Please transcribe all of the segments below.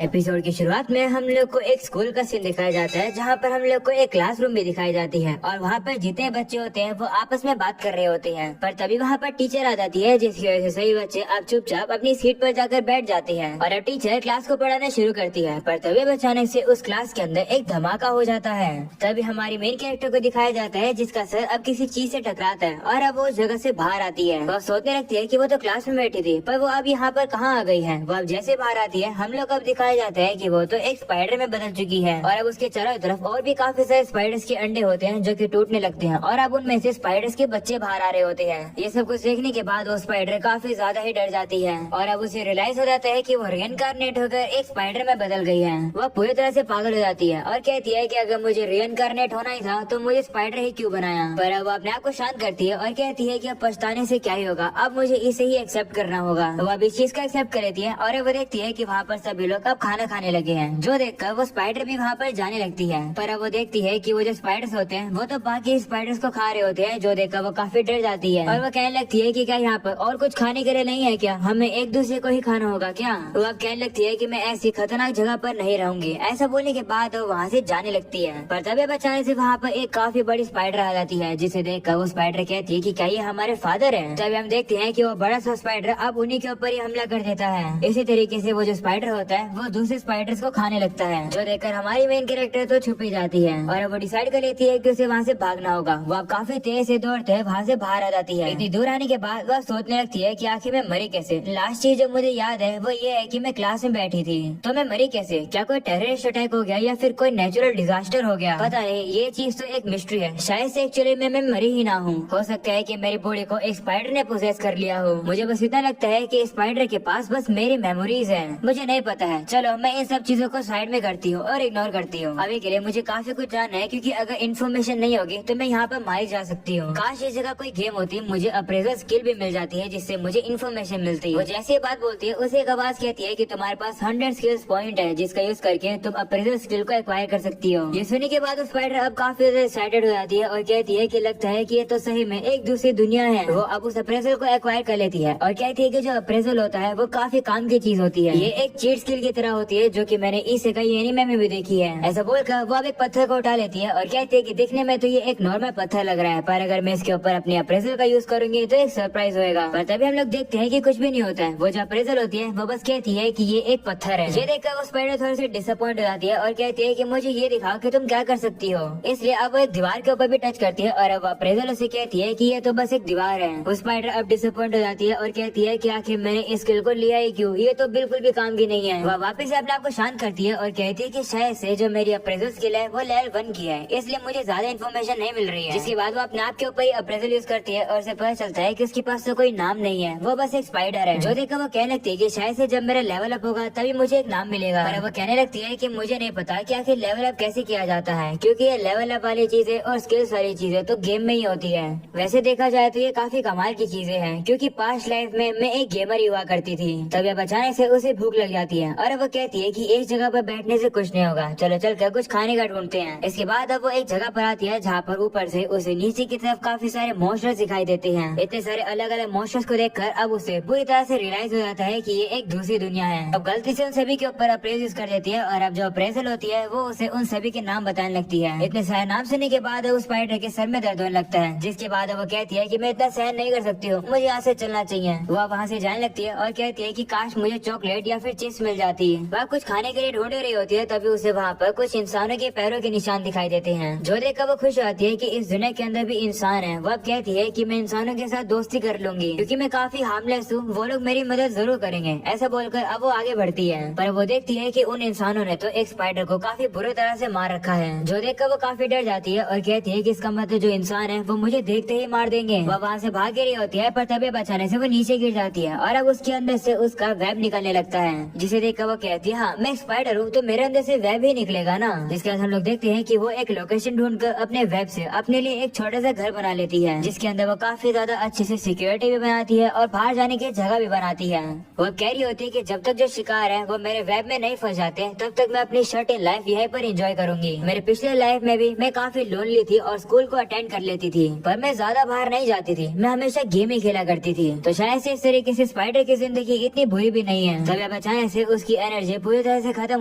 Episode की शुरुआत में हम लोग को एक स्कूल का सीन दिखाया जाता है, जहाँ पर हम लोग को एक क्लासरूम भी दिखाई जाती है और वहाँ पर जितने बच्चे होते हैं वो आपस में बात कर रहे होते हैं। पर तभी वहाँ पर टीचर आ जाती है, जिसकी वजह से सही बच्चे अब चुपचाप अपनी सीट पर जाकर बैठ जाते हैं और अब टीचर क्लास को पढ़ाना शुरू करती है। पर तभी अचानक से उस क्लास के अंदर एक धमाका हो जाता है। तभी हमारी मेन कैरेक्टर को दिखाया जाता है, जिसका सर अब किसी चीज से टकराता है और अब वो उस जगह से बाहर आती है। वह सोचने लगती है कि वो तो क्लास में बैठी थी, पर वो अब यहाँ पर कहाँ आ गई है। वो अब जैसे बाहर आती है, हम लोग अब दिखाया जाता है कि वो तो एक स्पाइडर में बदल चुकी है और अब उसके चारों तरफ और भी काफी सारे स्पाइडर्स के अंडे होते हैं जो कि टूटने लगते हैं और अब उनमें से स्पाइडर्स के बच्चे बाहर आ रहे होते हैं। ये सब कुछ देखने के बाद वो स्पाइडर काफी ज्यादा ही डर जाती है और अब उसे रियलाइज हो जाता है कि वो रियनकार्नेट होकर एक स्पाइडर में बदल गई है। वह पूरी तरह से पागल हो जाती है और कहती है कि अगर मुझे रियनकार्नेट होना ही था तो मुझे स्पाइडर ही क्यों बनाया। पर अब वो अपने आप को शांत करती है और कहती है कि अब पछताने से क्या ही होगा, अब मुझे इसे ही एक्सेप्ट करना होगा। वो अब इस चीज का एक्सेप्ट कर लेती है और वो देखती है कि वहाँ पर सभी लोग अब खाना खाने लगे हैं, जो देखकर वो स्पाइडर भी वहाँ पर जाने लगती है। पर अब वो देखती है कि वो जो स्पाइडर्स होते हैं वो तो बाकी स्पाइडर्स को खा रहे होते हैं, जो देखकर वो काफी डर जाती है और वो कहने लगती है कि क्या यहाँ पर और कुछ खाने के लिए नहीं है क्या, हमें एक दूसरे को ही खाना होगा क्या। वो अब कहने लगती है कि मैं ऐसी खतरनाक जगह पर नहीं रहूंगी। ऐसा बोलने के बाद वो वहाँ से जाने लगती है। पर तभी अचानक से वहाँ पर एक काफी बड़ी स्पाइडर आ जाती है, जिसे देखकर वो स्पाइडर कहती है कि क्या ये हमारे फादर है। तभी हम देखते हैं कि वो बड़ा सा स्पाइडर अब उन्हीं के ऊपर ही हमला कर देता है। इसी तरीके से वो जो स्पाइडर होता है वो दूसरे स्पाइडर्स को खाने लगता है, जो देखकर हमारी मेन कैरेक्टर तो छुपी जाती है और वो डिसाइड कर लेती है कि उसे वहाँ से भागना होगा। वो अब काफी तेज से दौड़ते हुए वहाँ से बाहर आ जाती है। इतनी दूर आने के बाद वह सोचने लगती है कि आखिर मैं मरी कैसे। लास्ट चीज जो मुझे याद है वो ये है कि मैं क्लास में बैठी थी, तो मैं मरी कैसे। क्या कोई टेररिस्ट अटैक हो गया या फिर कोई नेचुरल डिजास्टर हो गया, पता नहीं। ये चीज तो एक मिस्ट्री है। शायद से एक्चुअली में मैं मरी ही ना हूँ। हो सकता है कि मेरी बॉडी को एक स्पाइडर ने पोसेस कर लिया हो। मुझे बस इतना लगता है कि स्पाइडर के पास बस मेरी मेमोरीज है, मुझे नहीं पता है। चलो मैं इन सब चीजों को साइड में करती हूँ और इग्नोर करती हूँ। अभी के लिए मुझे काफी कुछ जानना है, क्योंकि अगर इन्फॉर्मेशन नहीं होगी तो मैं यहाँ पर मारी जा सकती हूँ। काश इस जगह कोई गेम होती, मुझे अप्रेजल स्किल भी मिल जाती है, जिससे मुझे इन्फॉर्मेशन मिलती है। वो जैसे बात बोलती है उसे एक आवाज कहती है कि तुम्हारे पास 100 स्किल्स पॉइंट है, जिसका यूज करके तुम अप्रेजल स्किल को एक्वायर कर सकती हो। ये सुनने के बाद स्पाइडर अब काफी ज्यादा एक्साइटेड हो जाती है और कहती है कि लगता है कि ये तो सही में एक दूसरी दुनिया है। वो अब उस अप्रेजल को एक्वायर कर लेती है और कहती है कि जो अप्रेजल होता है वो काफी काम की चीज होती है। ये एक चीट स्किल की तरह होती है, जो कि मैंने इसे कई एनीमे में भी देखी है। ऐसा बोलकर वो अब एक पत्थर को उठा लेती है और कहती है कि दिखने में तो ये एक नॉर्मल पत्थर लग रहा है, पर अगर मैं इसके ऊपर अपने अप्रेजल का यूज करूंगी तो एक सरप्राइज होगा। पर तभी हम लोग देखते हैं कि कुछ भी नहीं होता है। वो जो अप्रेजल होती है वो बस कहती है कि ये एक पत्थर है। ये देखकर वो स्पाइडर थोड़ी सी डिसअपॉइंट हो जाती है और कहती है कि मुझे ये दिखाओ कि तुम क्या कर सकती हो। इसलिए अब वो एक दीवार के ऊपर भी टच करती है और अब अप्रेजल उसे कहती है कि ये तो बस एक दीवार है। वो स्पाइडर अब डिसअपॉइंट हो जाती है और कहती है कि आखिर मैंने इस स्किल को लिया ही क्यों, ये तो बिल्कुल भी काम की नहीं है। वह वापस से अपने आप को शांत करती है और कहती है कि शायद से जो मेरी अप्रेजल स्किल है वो लेवल 1 की है, इसलिए मुझे ज्यादा इन्फॉर्मेशन नहीं मिल रही है। जिसके बाद वो अपने आप के ऊपर ही अप्रेजल यूज करती है और उसे पता चलता है कि उसके पास तो कोई नाम नहीं है, वो बस एक स्पाइडर है। जो देखकर वो कहने लगती है कि शायद से जब मेरा लेवल अप होगा तभी मुझे एक नाम मिलेगा। पर वो कहने लगती है कि मुझे नहीं पता कि आखिर लेवल अप कैसे किया जाता है, क्योंकि ये लेवल अप वाली चीजें और स्किल्स वाली चीजें तो गेम में ही होती है। वैसे देखा जाए तो ये काफी कमाल की चीजें हैं, क्योंकि पास्ट लाइफ में मैं एक गेमर ही हुआ करती थी। तभी अब अचानक से उसे भूख लग जाती है और वो कहती है कि एक जगह पर बैठने से कुछ नहीं होगा, चलो चल कर कुछ खाने का ढूंढते हैं। इसके बाद अब वो एक जगह पर आती है जहाँ पर ऊपर से उसे नीचे की तरफ काफी सारे मॉन्स्टर्स दिखाई देते हैं। इतने सारे अलग अलग मॉन्स्टर्स को देखकर अब उसे पूरी तरह से रियलाइज हो जाता है कि ये एक दूसरी दुनिया है। अब गलती से उन सभी के ऊपर अप्रेज यूज कर देती है और अब जो अप्रेजल होती है वो उसे उन सभी के नाम बताने लगती है। इतने सारे नाम सुनने के बाद उस स्पाइडर के सर में दर्द होने लगता है, जिसके बाद वो कहती है कि मैं इतना सहन नहीं कर सकती हूँ, मुझे यहाँ से चलना चाहिए। वह वहाँ से जाने लगती है और कहती है कि काश मुझे चॉकलेट या फिर चिप्स मिल जाती है। वह कुछ खाने के लिए ढूंढ रही होती है, तभी उसे वहाँ पर कुछ इंसानों के पैरों के निशान दिखाई देते हैं, जो देखकर वो खुश होती है कि इस दुनिया के अंदर भी इंसान है। वह कहती है कि मैं इंसानों के साथ दोस्ती कर लूंगी, क्योंकि मैं काफी हार्मलेस हूँ, वो लोग मेरी मदद जरूर करेंगे। ऐसा बोलकर अब वो आगे बढ़ती है, पर वो देखती है कि उन इंसानों ने तो एक स्पाइडर को काफी बुरी तरह से मार रखा है, जो देखकर वो काफी डर जाती है और कहती है कि इसका मतलब जो इंसान है वो मुझे देखते ही मार देंगे। वह वहाँ से भाग रही होती है, पर तभी बचाने से वो नीचे गिर जाती है और अब उसके अंदर से उसका वेब निकलने लगता है, जिसे देखकर वो कहती है हाँ मैं स्पाइडर हूँ तो मेरे अंदर से वेब ही निकलेगा ना। जिसके बाद हम लोग देखते हैं कि वो एक लोकेशन ढूंढकर अपने वेब से अपने लिए एक छोटा सा घर बना लेती है, जिसके अंदर वो काफी ज्यादा अच्छे से सिक्योरिटी भी बनाती है और बाहर जाने की जगह भी बनाती है। वो कह रही होती है कि जब तक जो शिकार है वो मेरे वेब में नहीं फंस जाते तब तक मैं अपनी शर्ट इन लाइफ यहीं पर एंजॉय करूंगी। मेरे पिछले लाइफ में भी मैं काफी लोनली थी और स्कूल को अटेंड कर लेती थी, पर मैं ज्यादा बाहर नहीं जाती थी, मैं हमेशा गेम ही खेला करती थी। तो शायद से इस तरीके से स्पाइडर की जिंदगी इतनी बुरी भी नहीं है। तभी अब अचानक से उसकी एनर्जी पूरी तरह से खत्म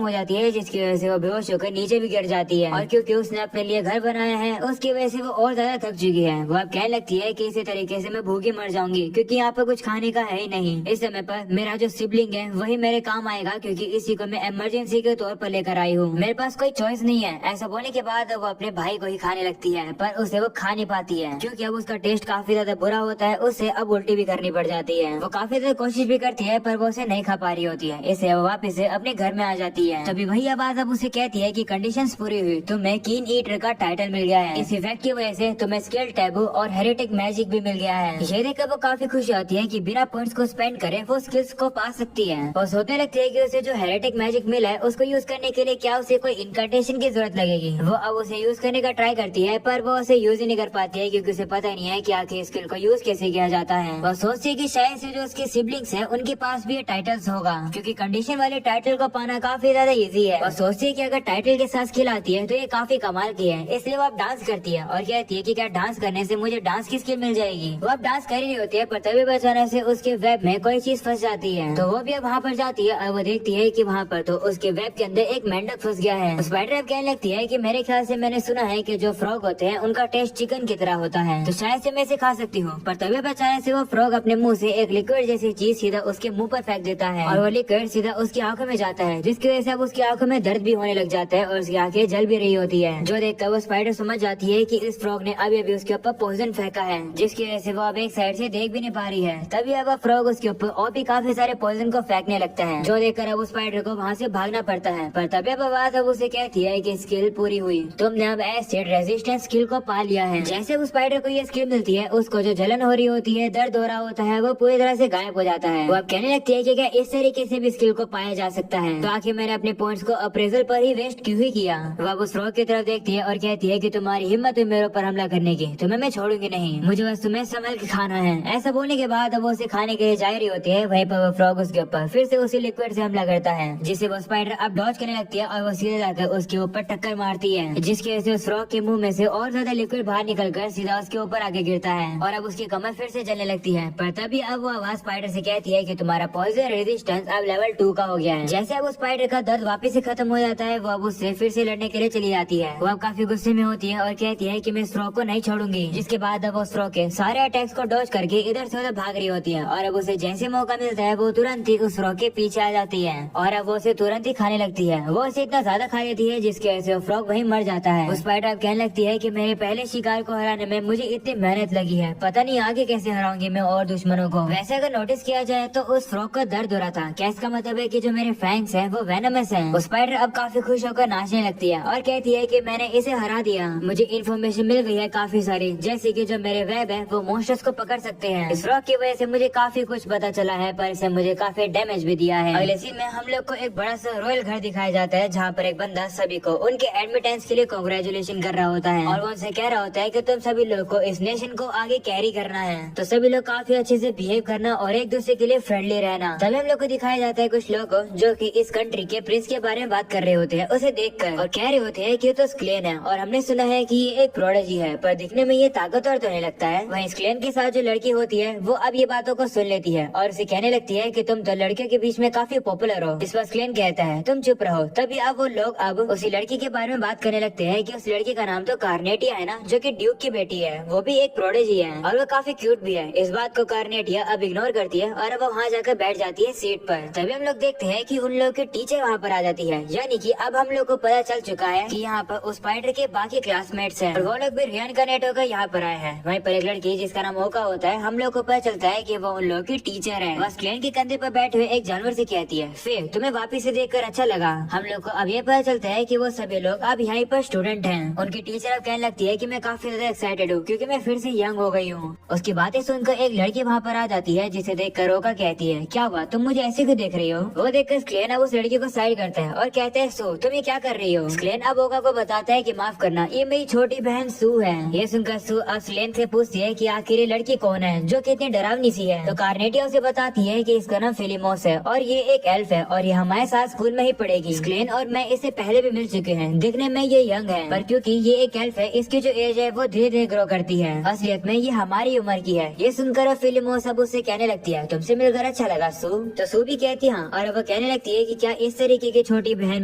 हो जाती है, जिसकी वजह से वो बेहोश होकर नीचे भी गिर जाती है। और क्योंकि उसने अपने लिए घर बनाया है उसकी वजह से वो और ज्यादा थक चुकी है। वो अब कहने लगती है कि इसी तरीके से मैं भूखी मर जाऊंगी, क्योंकि यहाँ पर कुछ खाने का है ही नहीं। इस समय पर मेरा जो सिबलिंग है वही मेरे काम आएगा, क्योंकि इसी को मैं इमरजेंसी के तौर पर लेकर आई हूँ। मेरे पास कोई चॉइस नहीं है। ऐसा बोलने के बाद वो अपने भाई को ही खाने लगती है, पर उसे वो खा नहीं पाती है, क्योंकि अब उसका टेस्ट काफी ज्यादा बुरा होता है। उसे अब उल्टी भी करनी पड़ जाती है। वो काफी ज्यादा कोशिश भी करती है, पर वो उसे नहीं खा पा रही होती है। इससे वो वापस से अपने घर में आ जाती है। तभी वही आवाज अब उसे कहती है कि कंडीशंस पूरी हुई, तुम्हें कीन ईटर का टाइटल मिल गया है। इस इफेक्ट की वजह से तुम्हें स्किल टैबू और हेरेटिक मैजिक भी मिल गया है। ये देखकर वो काफी खुश होती है कि बिना पॉइंट्स को स्पेंड करे वो स्किल्स को पा सकती है। वो सोचने लगती है कि उसे जो हेरेटिक मैजिक मिला है उसको यूज करने के लिए क्या उसे कोई इनकंटेशन की जरूरत लगेगी। वो अब उसे यूज करने का ट्राई करती है, पर वो उसे यूज ही नहीं कर पाती है, क्योंकि उसे पता नहीं है कि आखिर स्किल को यूज कैसे किया जाता है। वो सोचती है कि शायद से जो उसके सिबलिंग्स है उनके पास भी ये टाइटल्स होगा, क्योंकि कंडीशन वाले टाइटल को पाना काफी ज्यादा इजी है। और सोचती है कि अगर टाइटल के साथ स्किल आती है तो ये काफी कमाल की है। इसलिए वो अब डांस करती है और कहती है कि क्या डांस करने से मुझे डांस की स्किल मिल जाएगी। वो अब डांस कर रही होती है, पर तभी अचानक से उसके वेब में कोई चीज फंस जाती है। तो वो भी अब वहाँ पर जाती है और वो देखती है कि वहाँ पर तो उसके वेब के अंदर एक मेंढक फंस गया है। स्पाइडर अब कहने लगती है कि मेरे ख्याल से मैंने सुना है कि जो फ्रॉग होते हैं उनका टेस्ट चिकन की तरह होता है, तो शायद से मैं इसे खा सकती हूँ। पर तभी अचानक से वो फ्रॉग अपने मुंह से एक लिक्विड जैसी चीज सीधा उसके मुंह पर फेंक देता है, और वो लिक्विड सीधा उसकी आंखों में जाता है, जिसकी वजह से अब उसकी आंखों में दर्द भी होने लग जाता है और उसकी आंखें जल भी रही होती है। जो देखकर वो स्पाइडर समझ जाती है कि इस फ्रॉग ने अभी अभी उसके ऊपर पॉइजन फेंका है, जिसकी वजह से वो अब एक साइड से देख भी नहीं पा रही है। तभी अब फ्रॉग उसके ऊपर और भी काफी सारे पॉइजन को फेंकने लगता है, जो देखकर अब उस स्पाइडर को वहाँ से भागना पड़ता है। पर तभी अब आवाज अब उसे कहती है कि स्किल पूरी हुई, तुमने अब एसिड रेजिस्टेंस स्किल को पा लिया है। जैसे उस स्पाइडर को ये स्किल मिलती है, उसको जो जलन हो रही होती है, दर्द हो रहा होता है, वो पूरी तरह से गायब हो जाता है। वो अब कहने लगती है कि क्या इस तरीके से भी स्किल को पाया जा सकता है, तो आखिर मैंने अपने पॉइंट्स को अप्रेजल पर ही वेस्ट क्यों ही किया। वो अब उस फ्रॉग की तरफ देखती है और कहती है कि तुम्हारी हिम्मत हुई मेरे ऊपर हमला करने की, तुम्हें मैं छोड़ूंगी नहीं, मुझे बस तुम्हें संभल के खाना है। ऐसा बोलने के बाद अब वो उसे खाने के लिए जा रही होती है, वहीं पर वो फ्रॉग उसके ऊपर फिर से उसी लिक्विड से हमला करता है, जिसे वो स्पाइडर अब डॉज करने लगती है और वो सीधे जाकर उसके ऊपर टक्कर मारती है, जिसकी वजह से उस फ्रॉग के मुंह में से और ज्यादा लिक्विड बाहर निकलकर सीधा उसके ऊपर आके गिरता है और अब उसकी कमर फिर से जलने लगती है। पर तभी अब वो आवाज स्पाइडर से कहती है कि तुम्हारा पॉइजन रेजिस्टेंस अब लेवल 2 का हो गया है। जैसे अब उस स्पाइडर का दर्द वापस से खत्म हो जाता है, वो अब उससे फिर से लड़ने के लिए चली जाती है। वो अब काफी गुस्से में होती है और कहती है कि मैं इस फ्रॉग को नहीं छोड़ूंगी, जिसके बाद अब वो उस फ्रॉग के सारे अटैक्स को डॉज करके इधर से उधर भाग रही होती है, और अब उसे जैसे मौका मिलता है वो तुरंत ही उस फ्रॉग के पीछे आ जाती है और अब वो उसे तुरंत ही खाने लगती है। वो उसे इतना ज्यादा खा लेती है जिसकी वजह से वो फ्रॉग वहीं मर जाता है। उस स्पाइडर अब कहने लगती है कि मेरे पहले शिकार को हराने में मुझे इतनी मेहनत लगी है, पता नहीं आगे कैसे हराऊंगी मैं और दुश्मनों को। वैसे अगर नोटिस किया जाए तो उस फ्रॉग का दर्द हो रहा था, क्या इसका मतलब है कि जो मेरे फैंग्स हैं वो वेनमस हैं। उस स्पाइडर अब काफी खुश होकर नाचने लगती है और कहती है कि मैंने इसे हरा दिया, मुझे इन्फॉर्मेशन मिल गई है काफी सारी, जैसे कि जो मेरे वेब है वो मॉन्स्टर्स को पकड़ सकते हैं। इस फ्रॉग की वजह से मुझे काफी कुछ पता चला है, पर इसे मुझे काफी डैमेज भी दिया है। अगले सीन में हम लोग को एक बड़ा सा रॉयल घर दिखाया जाता है, जहाँ पर एक बंदा सभी को उनके एडमिटेंस के लिए कांग्रेचुलेशन कर रहा होता है और वो उनसे कह रहा होता है कि तुम सभी लोग को इस नेशन को आगे कैरी करना है, तो सभी लोग काफी अच्छे से बिहेव करना और एक दूसरे के लिए फ्रेंडली रहना। तभी हम लोग को दिखाया जाता है कुछ लोग जो कि इस कंट्री के प्रिंस के बारे में बात कर रहे होते हैं उसे देखकर, और कह रहे होते हैं कि ये तो स्क्लेन है और हमने सुना है कि ये एक प्रोडिजी है, पर दिखने में ये ताकतवर तो नहीं लगता है। वहीं स्क्लेन के साथ जो लड़की होती है वो अब ये बातों को सुन लेती है और उसे कहने लगती है कि तुम तो लड़कियों के बीच में काफी पॉपुलर हो। इस पर स्क्लेन कहता है तुम चुप रहो। तभी अब वो लोग अब उसी लड़की के बारे में बात करने लगते हैं कि उस लड़की का नाम तो कार्नेटिया है ना, जो कि ड्यूक की बेटी है, वो भी एक प्रोडिजी है और वो काफी क्यूट भी है। इस बात को कार्नेटिया अब इग्नोर करती है और अब वो वहाँ जाकर बैठ जाती है सीट पर। तभी हम लोग देखते हैं कि उन लोग की टीचर वहाँ पर आ जाती है, यानी कि अब हम लोग को पता चल चुका है कि यहाँ पर उस स्पाइडर के बाकी क्लासमेट्स हैं और वो लोग भी रिइनकार्नेट होकर यहाँ पर आए हैं। वहीं पर एक लड़की जिसका नाम ओका होता है, हम लोग को पता चलता है कि वो उन लोग की टीचर है। बस क्लेन के कंधे पर बैठे हुए एक जानवर से कहती है फिर तुम्हें वापिस से देखकर अच्छा लगा। हम लोग को अब ये पता चलता है कि वो सभी लोग अब यहाँ पर स्टूडेंट हैं। उनकी टीचर अब कहने लगती है कि मैं काफी ज्यादा एक्साइटेड हूँ क्योंकि मैं फिर से यंग हो गई हूँ। उसकी बातें सुनकर एक लड़की वहाँ पर आ जाती है, जिसे देखकर ओका कहती है क्या हुआ, तुम मुझे ऐसे क्यों देख रही हो। वो देखकर स्क्लेन अब उस लड़की को साइड करता है और कहता है सू तुम ये क्या कर रही हो। स्क्लेन अब ओका को बताता है कि माफ करना ये मेरी छोटी बहन सू है। ये सुनकर सू अब स्क्लेन से पूछती है कि आखिर ये लड़की कौन है जो कि इतनी डरावनी सी है। तो कार्नेटिया उसे बताती है कि इसका नाम फिलिमोस है और ये एक एल्फ है और ये हमारे साथ स्कूल में ही पढ़ेगी। स्क्लेन और मैं इससे पहले भी मिल चुके हैं, दिखने में ये यंग है पर क्योंकि ये एक एल्फ है इसकी जो एज है वो धीरे धीरे ग्रो करती है, असलियत में ये हमारी उम्र की है। ये सुनकर फिलिमोस अब उससे कहने लगती है तुमसे मिलकर अच्छा लगा सू। तो सू भी कहती है और वो कहने कहने लगती है कि क्या इस तरीके की छोटी बहन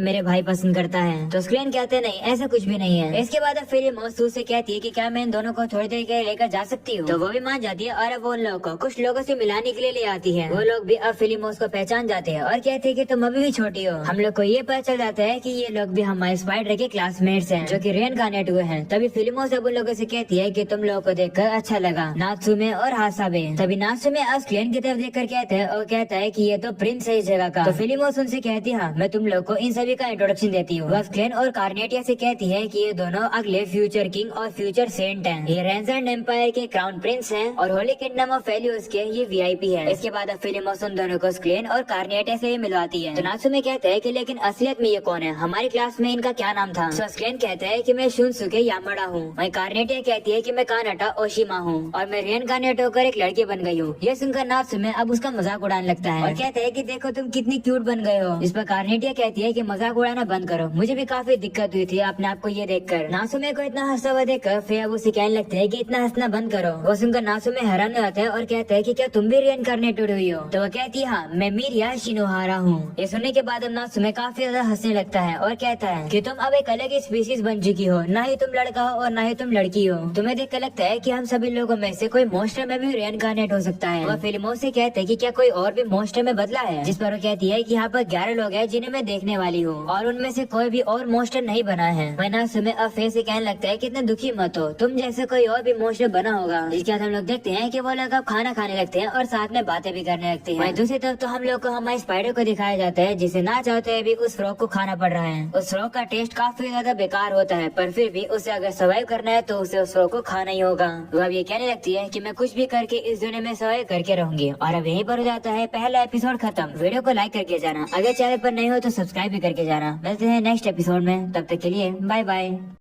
मेरे भाई पसंद करता है। तो स्क्लेन कहते हैं नहीं, ऐसा कुछ भी नहीं है। इसके बाद अब फिलिमोस सू से कहती है कि क्या मैं इन दोनों को थोड़ी देर के लिए लेकर जा सकती हूँ। तो वो भी मान जाती है और अब वो उन लोगों को कुछ लोगों से मिलाने के लिए ले आती है। वो लोग भी अब फिलिमोस को पहचान जाते हैं और कहते हैं कि तुम अभी भी छोटी हो। हम लोग को ये पता चल जाता है कि ये लोग भी हमारे स्पाइडर के क्लासमेट्स हैं जो कि रेनकार्नेट हुए हैं। तभी फिलिमोस अब उन लोगों से कहती है कि तुम लोगों को देखकर अच्छा लगा, नात्सुमे और हासाबे। तभी नात्सुमे स्क्लेन की तरफ देखकर कहते हैं और कहता है कि ये तो प्रिंस है इस जगह का। तो फिलिमोस उनसे कहती है हाँ, मैं तुम लोग को इन सभी का इंट्रोडक्शन देती हूँ। वह स्क्लेन और कार्नेटिया से कहती है कि ये दोनों अगले फ्यूचर किंग और फ्यूचर सेंट हैं। ये रेंजर्ड एम्पायर के क्राउन प्रिंस हैं और होली किंगडम ऑफ फेलियोस के ये वीआईपी है। इसके बाद अब फिलिमोस उन दोनों को स्क्लेन और कार्नेटिया से मिलवाती है। तो नात्सुमे कहते हैं कि लेकिन असलियत में ये कौन है, हमारी क्लास में इनका क्या नाम था। तो स्क्लेन कहता है कि मैं शुनसुके यामाडा हूँ। वहीं कार्नेटिया कहती है कि मैं कानाटा ओशिमा हूँ और मैं रेनकार्नेट होकर एक लड़की बन गई हूँ। ये सुनकर नात्सुमे अब उसका मजाक उड़ाने लगता है और कहता है कि देखो तुम कितनी क्यूट बन गए हो। इस पर कार्नेटिया कहती है कि मजाक उड़ाना बंद करो, मुझे भी काफी दिक्कत हुई थी अपने आप को ये देखकर। नात्सुमे को इतना हंसता हुआ देखकर फिर अब उसे कहने लगते हैं कि इतना हंसना बंद करो। वो सुनकर नात्सुमे हैरान हो जाता है और कहता है कि क्या तुम भी रेनकार्नेटेड हुई हो। तो वो कहती है हाँ, मैं मिरिया शिनोहारा हूँ। ये सुनने के बाद अब नात्सुमे काफी ज्यादा हंसने लगता है और कहता है कि तुम अब एक अलग ही स्पीशीज बन चुकी हो, ना ही तुम लड़का हो और ना ही तुम लड़की हो। तुम्हें देखकर लगता है कि हम सभी लोगों में से कोई मॉन्स्टर में भी रेनकार्नेट हो सकता है। वह फिलिमोस से कहते हैं कि क्या कोई और भी मॉन्स्टर में बदला है। जिस पर वो कहती है कि यहाँ पर 11 लोग हैं जिन्हें मैं देखने वाली हूँ और उनमें से कोई भी और मॉन्स्टर नहीं बना है। वह नात्सुमे अब फिर से कहने लगता है कि इतने दुखी मत हो, तुम जैसे कोई और भी मॉन्स्टर बना होगा। जिसके बाद हम लोग देखते हैं कि वो लोग अब खाना खाने लगते हैं और साथ में बातें भी करने लगते हैं। दूसरी तरफ तो हम लोग को हमारे स्पाइडर को दिखाया जाता है जिसे ना चाहते हुए भी उस फ्रॉग को खाना पड़ रहा है। उस फ्रॉग का टेस्ट काफी ज्यादा बेकार होता है पर फिर भी उसे अगर सर्वाइव करना है तो उसे उस फ्रॉग को खाना ही होगा। वो अब ये कहने लगती है कि मैं कुछ भी करके इस दुनिया में सर्वाइव करके रहूंगी। और अब यहीं पर हो जाता है पहला एपिसोड खत्म। वीडियो को लाइक करके जाना, अगर चैनल पर नहीं हो तो सब्सक्राइब भी करके जाना। मिलते हैं नेक्स्ट एपिसोड में, तब तक के लिए बाय बाय।